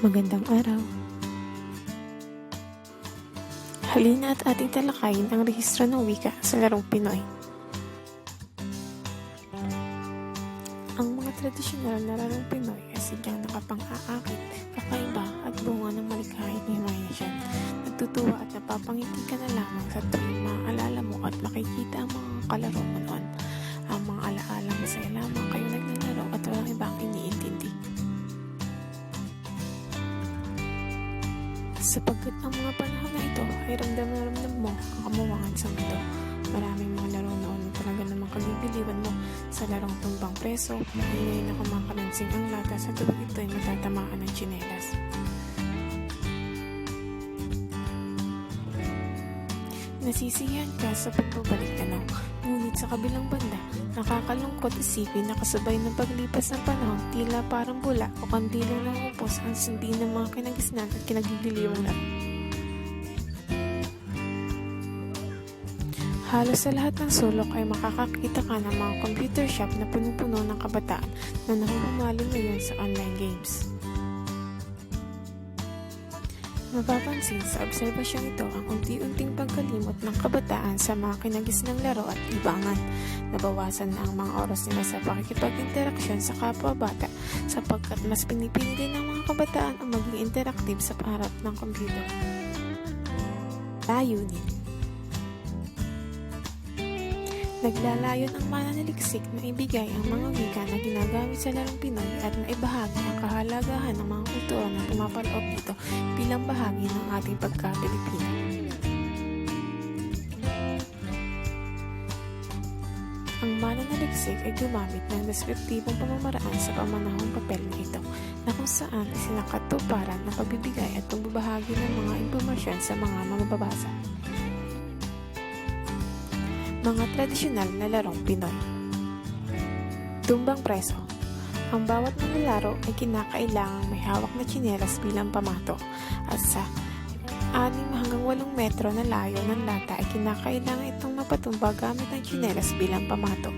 Magandang araw. Halina at ating talakayin ang rehistro ng wika sa larong Pinoy. Ang mga tradisyonal na larong Pinoy ay sadyang nakapang-aakit, kakaiba at bunga ng malikhaing imahinasyon. Nagtutuwa at napapangiti ka na lamang sa tuwing maaalala mo at makikita ang mga kalaro mo noon. Ang mga alaala masaya lamang kayo naglalaro at walang ibang iniintindi. Sapagkat ang mga panahon na ito ay ramdam na ramdam mo ang kamuwangan sa mundo. Maraming mga laro noon na talaga namang kagigiliwan mo sa larong tumbang preso, maingay na kumakalansing ang lata sa tuwing ito ay matatamaan ng tsinelas. Nasisiyahan ka sa pagbabalik tanaw, ngunit sa kabilang banda, nakakalungkot isipin na kasabay ng paglipas ng panahon, tila parang bula o kandilang nangupos ang sindi ng mga kinagisnan at kinagigiliwang laro. Halos sa lahat ng sulok ay makakakita ka ng mga computer shop na punong-puno ng kabataan na nahuhumaling ngayon sa online games. Mapapansin sa obserbasyong ito ang unti-unting pagkalimot ng kabataan sa mga kinagisnang laro at libangan. Nabawasan na ang mga oras nila sa pakikipag-interaksyon sa kapwa-bata sapagkat mas pinipili ng mga kabataan ang maging interactive sa harap ng computer. Layunin. Naglalayon ang mananaliksik na ibigay ang mga wika na ginagamit sa larong Pinoy at maibahagi ang kahalagahan ng mga kultura na pumapaloob dito bilang bahagi ng ating pagka-Pilipino. Ang mananaliksik ay gumamit ng deskriptibong pamamaraan sa pamanahong papel na ito na kung saan isinakatuparan ng pagbibigay at pagbabahagi ng mga impormasyon sa mga mamababasa. Mga tradisyonal na larong Pinoy. Tumbang preso. Ang bawat manlalaro ay kinakailangang may hawak na tsinelas bilang pamato at sa 6 hanggang 8 metro na layo ng lata ay kinakailangan itong mapatumba gamit ang tsinelas bilang pamato.